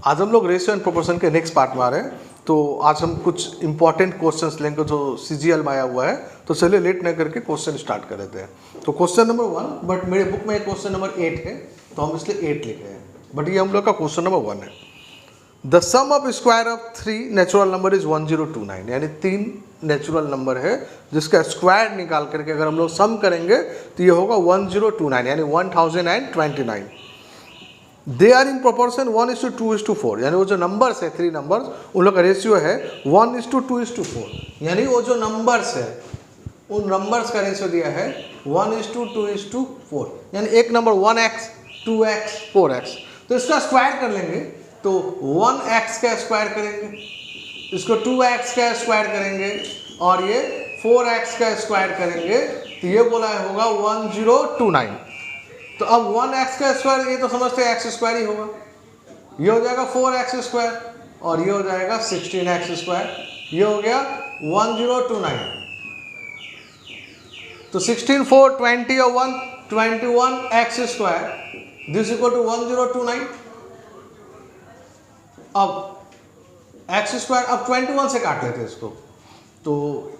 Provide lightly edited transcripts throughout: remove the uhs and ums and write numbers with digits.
आज हम लोग रेशियो एंड प्रोपोर्शन के नेक्स्ट पार्ट में आ रहे हैं। तो आज हम कुछ इंपॉर्टेंट क्वेश्चंस लेंगे जो सीजीएल में आया हुआ है। तो चलिए लेट नहीं करके क्वेश्चन स्टार्ट कर देते हैं। तो क्वेश्चन नंबर 1, बट मेरे बुक में क्वेश्चन नंबर 8 है तो हम इसलिए 8 लिखे हैं, बट ये हम लोग का क्वेश्चन नंबर 1 है। The sum of square of 3 natural number is 1029, यानी 3 नेचुरल नंबर है जिसका स्क्वायर निकाल करके अगर हम लोग सम करेंगे तो ये होगा 1029 यानी 1029। दे आर इन प्रोपोर्शन 1:2:4, यानी वो जो नंबर्स है 3 नंबर्स उन लोग का रेशियो है 1:2:4, यानी वो जो नंबर्स है उन नंबर्स का रेशियो दिया है 1:2:4, यानी एक नंबर 1x 2x 4x। तो इसका स्क्वायर कर लेंगे तो 1x का स्क्वायर करेंगे, इसको 2x का स्क्वायर करेंगे और ये 4x का स्क्वायर करेंगे तो ये बोला होगा 1029। तो अब 1x का स्क्वायर ये तो समझते हैं x स्क्वायर ही होगा, ये हो जाएगा 4x स्क्वायर और ये हो जाएगा 16x स्क्वायर, ये हो गया 1029। तो 16 4 20 और 1 21x square this equal to 1029। अब x स्क्वायर अब 21 से काट लेते हैं इसको, तो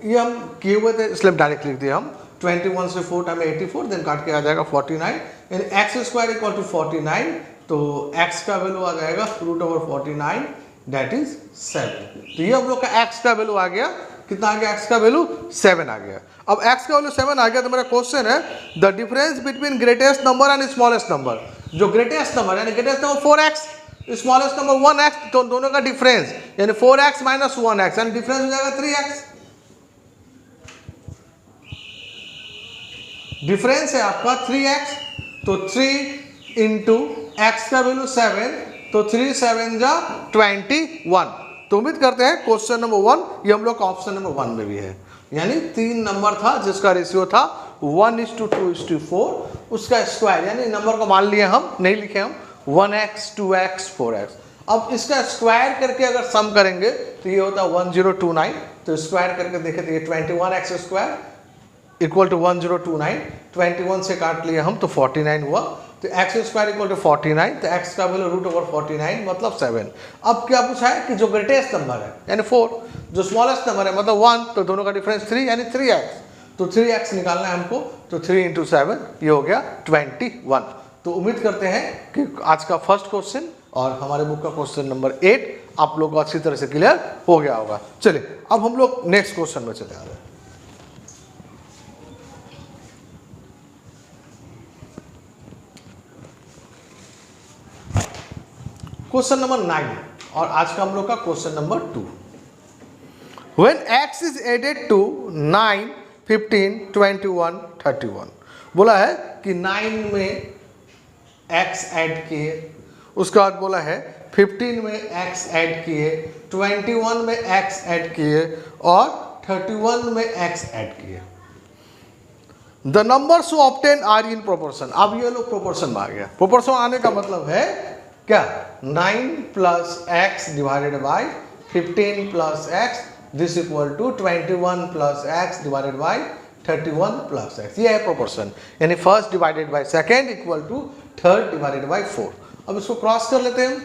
ये हम किए हुए थे इसलिए डायरेक्ट लिख दिया हम 21 से 4 टाइम 84 देन काट के आ जाएगा 49, यानी x स्क्वायर इक्वल टू 49। तो x का वैल्यू आ जाएगा √49 दैट इज 7। तो ये हम लोग का x का वैल्यू आ गया, कितना आ गया? x का वैल्यू 7 आ गया। अब x का वैल्यू 7 आ गया तो मेरा क्वेश्चन है the difference between greatest number and smallest number. जो ग्रेटेस्ट नंबर यानी greatest number 4x, smallest number 1x, तो दोनों का डिफरेंस यानी 4x माइनस 1x यानी डिफरेंस हो जाएगा 3x। डिफरेंस है आपका 3x, तो 3 इंटू एक्स का वैल्यू 7, तो 3 7 जा 21। तो उम्मीद करते हैं क्वेश्चन नंबर 1 ये हम लोग का ऑप्शन नंबर 1 में भी है, यानी 3 नंबर था जिसका रेशियो था 1:2:4, उसका स्क्वायर यानी नंबर को मान लिए हम नहीं लिखे हम 1x 2x 4x। अब इसका स्क्वायर करके अगर सम करेंगे तो ये होता है 1029। तो स्क्वायर करके देखें तो ये 21x स्क्वायर इक्वल टू 1029, 21 से काट लिए हम तो 49 हुआ, तो x स्क्वायर इक्वल टू 49, तो x का वैल्यू √49 मतलब 7। अब क्या पूछा है कि जो ग्रेटेस्ट नंबर है यानी 4, जो स्मॉलेस्ट नंबर है मतलब 1, तो दोनों का डिफरेंस 3 यानी 3x। तो 3x निकालना है हमको, तो 3 × 7 ये हो गया 21। तो उम्मीद करते हैं कि आज का फर्स्ट क्वेश्चन और हमारे बुक का क्वेश्चन नंबर 8 आप लोग को अच्छी तरह से क्लियर हो गया होगा। चलिए अब हम लोग नेक्स्ट क्वेश्चन में चले आ रहे हैं। क्वेश्चन नंबर 9 और आज का हम लोग का question number 2। When x is added to 9, 15, 21, 31, बोला है कि 9 में x ऐड किए, उसके बाद बोला है 15 में x ऐड किए, 21 में x ऐड किए और 31 में x ऐड किए। The numbers to obtain are in proportion. अब ये लोग प्रोपोर्शन में आ गया। प्रोपोर्शन आने का मतलब है क्या? 9 plus x divided by 15 plus x this equal to 21 plus x divided by 31 plus x। ये है प्रोपोर्शन, यानी first divided by second equal to third divided by 4। अब इसको क्रॉस कर लेते हैं,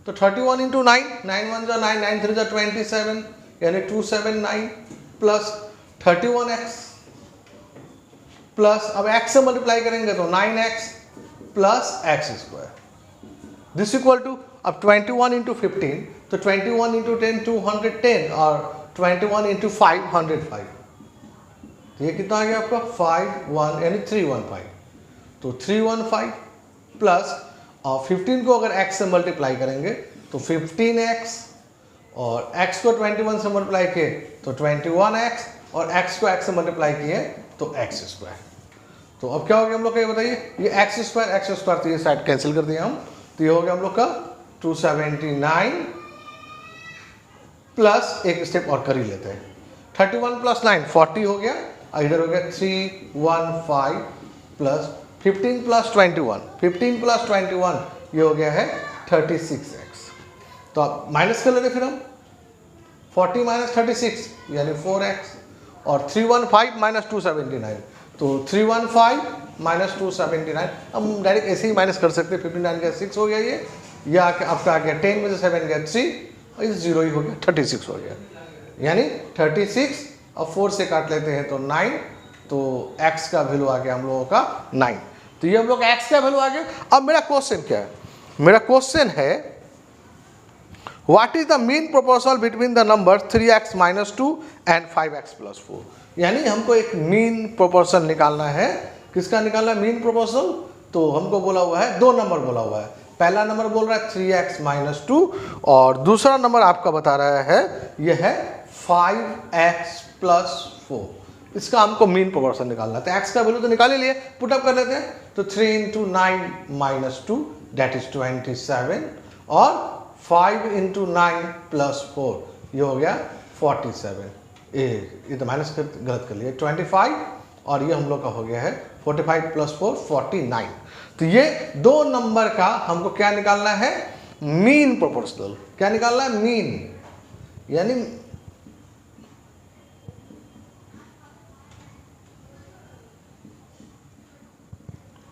तो 31 इंटू 9, 9 1 जा 9, 9 3 जा 27 यानी 279 प्लस 31x प्लस अब x से मल्टीप्लाई करेंगे तो 9x plus x square this equal to अब 21 इंटू 15, तो 21 इंटू 10 210 और 21 इंटू 5 105। ये कितना आ गया आपका 51 यानी 315। तो 315 प्लस और 15 को अगर x से मल्टीप्लाई करेंगे तो 15x और x को 21 से मल्टीप्लाई किए तो 21x और x को x से मल्टीप्लाई किए तो x स्क्वायर। तो अब क्या हो गया हम लोग का, ये बताइए, ये x स्क्वायर तो ये साइड कैंसिल कर दिया हम, तो ये हो गया हम लोग का 279 प्लस एक स्टेप और कर ही लेते हैं 31 प्लस 9 40 हो गया, इधर हो गया 315 प्लस 15 प्लस 21 ये हो गया है 36x। तो आप माइनस कर लेते फिर हम 40 माइनस 36 यानी 4x और 315 माइनस 279, तो 315 माइनस 279। हम डायरेक्ट ऐसे ही माइनस कर सकते हैं, 59 का 6 हो गया ये ये आपका आ गया 10 में से 7 गया 3 और ये 0 ही हो गया, 36 हो गया। यानी 36 और 4 से काट लेते हैं तो 9, तो x का वैल्यू आ गया हम लोगों का 9। तो ये हम लोग का x का वैल्यू आ गया। अब मेरा क्वेश्चन क्या है? मेरा क्वेश्चन है what is the mean proportional between the number 3x - 2 and 5x + 4। यानी हमको एक मीन प्रोपोर्शन निकालना है। किसका निकालना है मीन प्रोपोर्शनल? तो हमको बोला हुआ है, दो नंबर बोला हुआ है। पहला नंबर बोल रहा है 3x - 2 और दूसरा नंबर आपका बता रहा है यह है 5x + 4। इसका हमको मीन प्रोपोर्शन निकालना है। तो x का वैल्यू तो निकाल ही लिए, पुट अप कर लेते हैं। तो 3 × 9 - 2 दैट इज 27 और 5 × 9 + 4 ये हो गया 47। ये तो माइनस गलत कर लिया, 25 और ये हम लोग का हो गया है 45 + 4 49। तो ये दो नंबर का हमको क्या निकालना है? Mean proportional. क्या निकालना है? मीन, यानी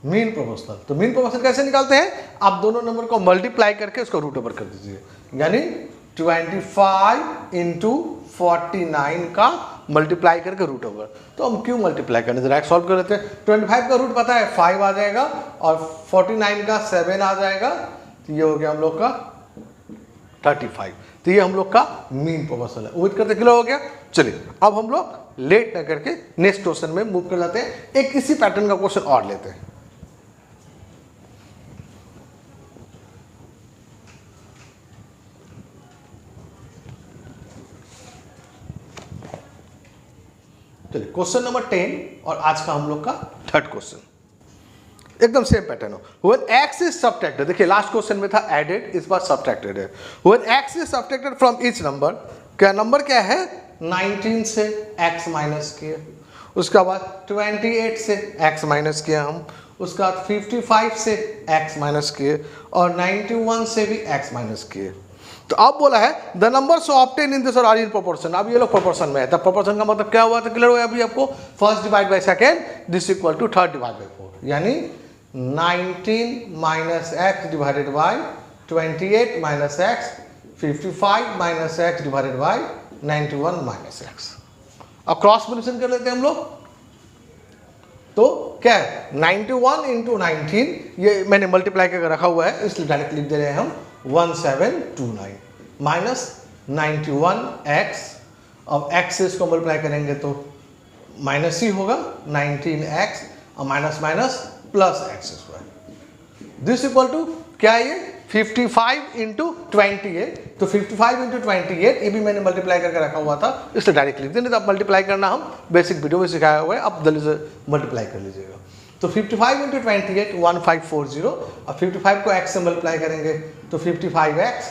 मीन प्रोपोर्शनल। तो मीन प्रोपोर्शनल कैसे निकालते हैं? आप दोनों नंबर को मल्टीप्लाई करके उसको रूट ओवर कर दीजिए। यानी 25 × 49 का मल्टीप्लाई करके रूट ओवर। तो हम क्यों मल्टीप्लाई करने, जरा सॉल्व कर लेते हैं। 25 का रूट पता है 5 आ जाएगा और 49 का 7 आ जाएगा, तो ये हो गया हम लोग का 35। तो ये हम लोग का मीन प्रोपोर्शनल है। उम्मीद करते क्लियर हो गया। चलिए अब हम लोग लेट न करके नेक्स्ट क्वेश्चन में मूव कर जाते हैं। एक इसी पैटर्न का क्वेश्चन और लेते हैं। चलिए क्वेश्चन नंबर 10 और आज का हम लोग का थर्ड क्वेश्चन एकदम सेम पैटर्न हो। व्हेन x इज सब्ट्रैक्टेड, देखिए लास्ट क्वेश्चन में था एडेड, इस बार सब्ट्रैक्टेड है। When x is subtracted from each number, क्या नंबर क्या है? 19 से x माइनस किया, उसके बाद 28 से x माइनस किया हम, उसके बाद 55 से x माइनस किए और 91 से भी x माइनस किए। तो अब बोला है the number so obtain in this are in proportion. अब ये लोग प्रोपोर्शन में है। तब प्रोपोर्शन का मतलब क्या हुआ था? क्लियर हुआ अभी आपको? First divide by second this equal to third divide by 4, यानी 19 - x divided by 28 - x, 55 - x divided by 91 - x। अब क्रॉस मल्टीप्लिकेशन कर लेते हैं हम लोग। तो क्या है? 91 × 19, ये मैंने मल्टीप्लाई करके रखा हुआ है इसलिए डायरेक्ट लिख दे रहे हैं हम 1729 माइनस 91x। अब x से इसको मल्टीप्लाई करेंगे तो माइनस ही होगा 19x और minus minus plus x²। This equal to क्या है? ये 55 × 28। तो 55 × 28 ये भी मैंने मल्टीप्लाई करके रखा हुआ था इसलिए डायरेक्ट लिख दें। तो अब मल्टीप्लाई करना हम बेसिक वीडियो में सिखाया हुआ है, अब जल्दी से मल्टीप्लाई कर लीजिएगा। तो 55 × 28 1540 और 55 को x से मल्टीप्लाई करेंगे तो 55x।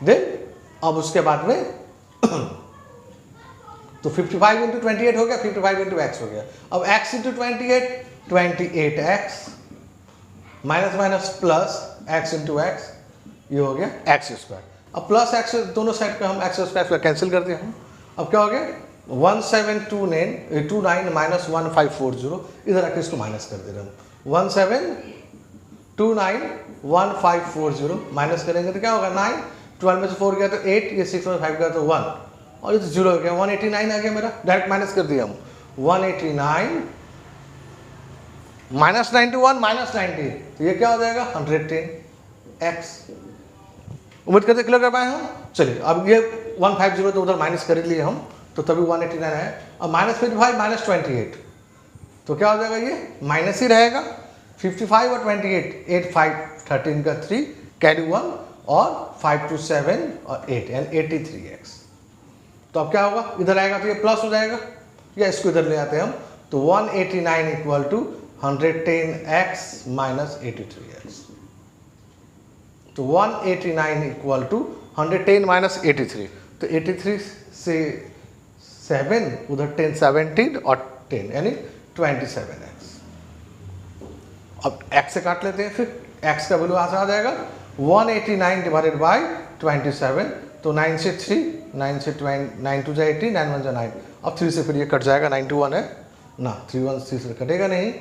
देन अब उसके बाद में तो 55 × 28 हो गया, 55 × x हो गया। अब x × 28 28x minus minus plus x × x, ये हो गया x²। अब प्लस x दोनों साइड का हम x² कैंसिल कर दिया हम। अब क्या हो गया? 1729 माइनस 1540, इधर आके इसको माइनस कर दे रहे हम। 1729 1540 माइनस करेंगे तो क्या होगा? 9, 12 में से 4 गया तो 8, ये 6 में 5 गया तो 1 और ये तो 0 हो गया। 189 आ गया मेरा, डायरेक्ट माइनस कर दिया हम। 189 माइनस 91 माइनस 90, तो ये क्या हो जाएगा? 110x। उम्मीद करते क्लियर कर पाए हम। चलिए अब ये 150 तो उधर माइनस कर लिए हम, तो तभी 189 है। अब माइनस 55 माइनस 28 तो क्या हो जाएगा? ये माइनस ही रहेगा। 55 और 28, 8 5 13 का 3 कैरी 1 और 5 2 7 और 8 यानी 83x। तो अब क्या होगा? इधर आएगा तो ये प्लस हो जाएगा, या इसको इधर ले आते हैं हम। तो 189 equal to 110x minus 83x। तो 189 इक्वल टू 110 माइनस 83। तो 83 से 7 उधर 10 17 और 10 यानी 27x। अब x से काट लेते हैं, फिर x का वैल्यू आ जाएगा 189 डिवाइडेड बाय 27। तो 9 से 3, 9 से 9 2 जा 18, 9 1 जा 9। अब 3 से फिर ये कट जाएगा, 91 है ना, 3 1 3 से कटेगा नहीं,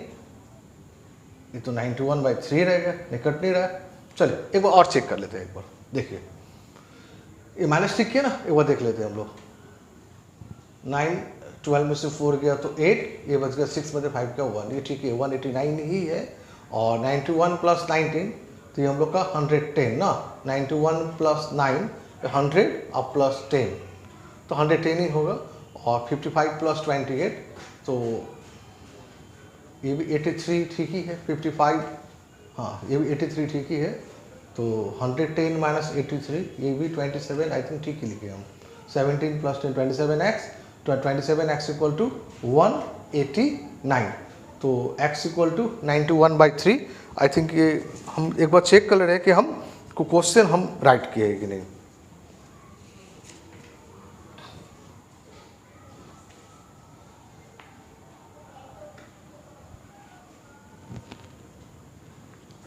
ये तो 91/3 रहेगा, नहीं कट नहीं रहा। चलिए एक बार और चेक कर लेते हैं, एक बार देखिए ये माइनस ठीक किया ना, एक बार देख लेते हैं हम लोग। 9 12 में से 4 गया तो 8, ये बच गया 6 में से 5 का 1, ये ठीक है 189 ही है। और 91 प्लस 19 तो ये हम लोग का 110 ना, 91 प्लस 9 100 अब प्लस 10 तो 110 ही होगा। और 55 प्लस 28 तो ये भी 83 ठीक ही है। 55 हाँ ये भी 83 ठीक ही है। तो 110 माइनस 83 ये भी 27 आई थिंक ठीक ही लिखे हम। 17 प्लस 10 27x, तो 27x इक्वल टू 189, तो x equal to 91/3। I think ये हम एक बार चेक कर ले रहे हैं कि हम को क्वेश्चन हम राइट किए कि नहीं।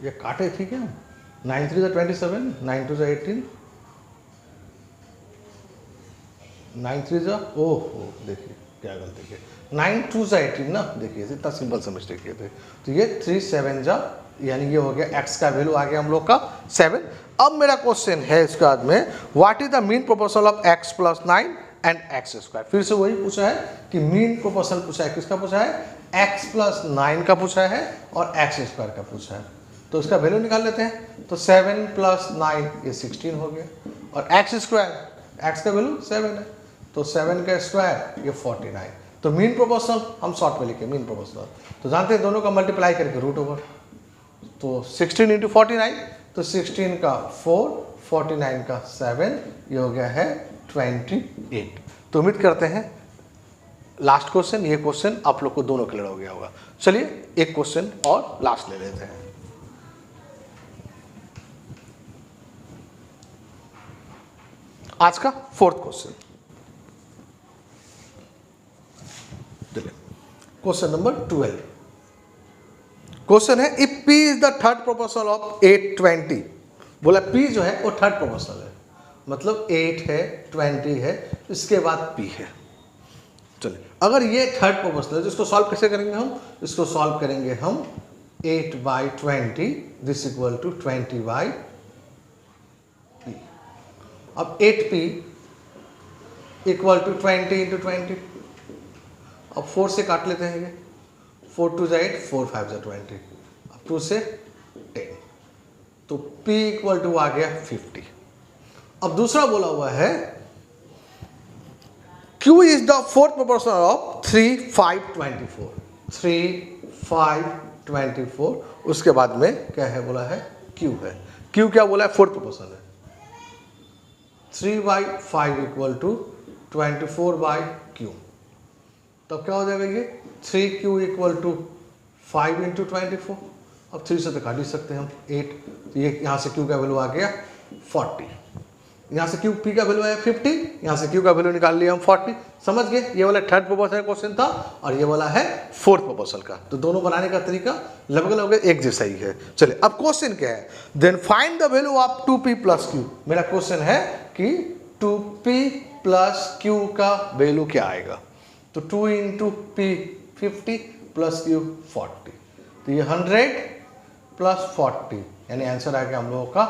ये काटे ठीक है। 9 3 = 27, 9 2 = 18, 9 3 ओह देखिए क्या गलती है, 9 2 = 18 ना, देखिए इतना सिंपल सा मिस्टेक किए थे। तो ये 3 7 यानी ये हो गया x का वैल्यू आ गया हम लोग का 7। अब मेरा क्वेश्चन है इसके बाद में what is the mean proportional of x + 9 and x²। फिर से वही पूछा है कि मीन प्रोपोर्शनल पूछा है, किसका पूछा है, x + 9 का पूछा है और x² का पूछा है। तो इसका वैल्यू निकाल लेते हैं। तो 7 + 9 ये 16 हो गया, और x² x का वैल्यू 7 है तो 7 का स्क्वायर ये 49। तो मीन प्रोपोर्शनल हम शॉर्ट में लिखे मीन प्रोपोर्शनल, तो जानते हैं दोनों का मल्टीप्लाई करके रूट ओवर, तो 16 × 49 तो 16 का 4, 49 का 7, ये हो गया है 28। तो उम्मीद करते हैं लास्ट क्वेश्चन, ये क्वेश्चन आप लोग को दोनों क्लियर हो गया होगा। चलिए एक क्वेश्चन और लास्ट ले लेते हैं। आज का 4th question, question number 12। Question है if P is the third proportional of 8 20। बोला P जो है वो थर्ड प्रोपोर्शनल है, मतलब 8 है 20 है, इसके बाद P है। चलिए अगर ये थर्ड प्रोपोर्शनल है तो इसको सॉल्व कैसे करेंगे हम, इसको सॉल्व करेंगे हम 8/20 दिस इक्वल टू 20/P। अब 8P इक्वल टू 20 × 20। अब 4 से काट लेते हैं, ये 4 2 = 8, 4 5 = 20, अब 2 से 10, तो P इक्वल टू आ गया 50। अब दूसरा बोला हुआ है Q is the fourth proportional of 3 5 24। 3 5 24 उसके बाद में क्या है बोला है Q है। Q क्या बोला है, फोर्थ प्रोपोर्शनल है। 3/5 इक्वल टू 24/Q। तब क्या हो जाएगा ये 3Q इक्वल टू 5 × 24। अब 3 से तो काट ही सकते हैं हम 8, तो ये यहाँ से Q का वैल्यू आ गया 40, यहाँ से P का वैल्यू आया 50, यहाँ से Q का वैल्यू निकाल लिया हम 40। समझ गए, ये वाला थर्ड प्रोपोर्शनल क्वेश्चन था और ये वाला है फोर्थ प्रोपोर्शनल का। तो दोनों बनाने का तरीका लगभग लगभग एक जैसा ही है। चलिए अब क्वेश्चन क्या है, then find the value of 2P + Q। मेरा क्वेश्चन है कि 2P + Q का वैल्यू क्या आएगा। तो 2 × P 50 + Q 40, तो ये 100 + 40 यानी आंसर आ गया हम लोगों का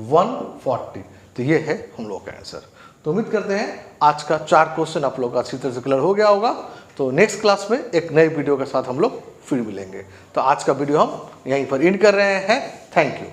140। तो ये है हम लोगों का आंसर। तो उम्मीद करते हैं आज का 4 क्वेश्चन आप लोगों का अच्छी तरह से क्लियर हो गया होगा। तो नेक्स्ट क्लास में एक नई वीडियो के साथ हम लोग फिर मिलेंगे। तो आज का वीडियो हम यहीं पर एंड कर रहे हैं। Thank you.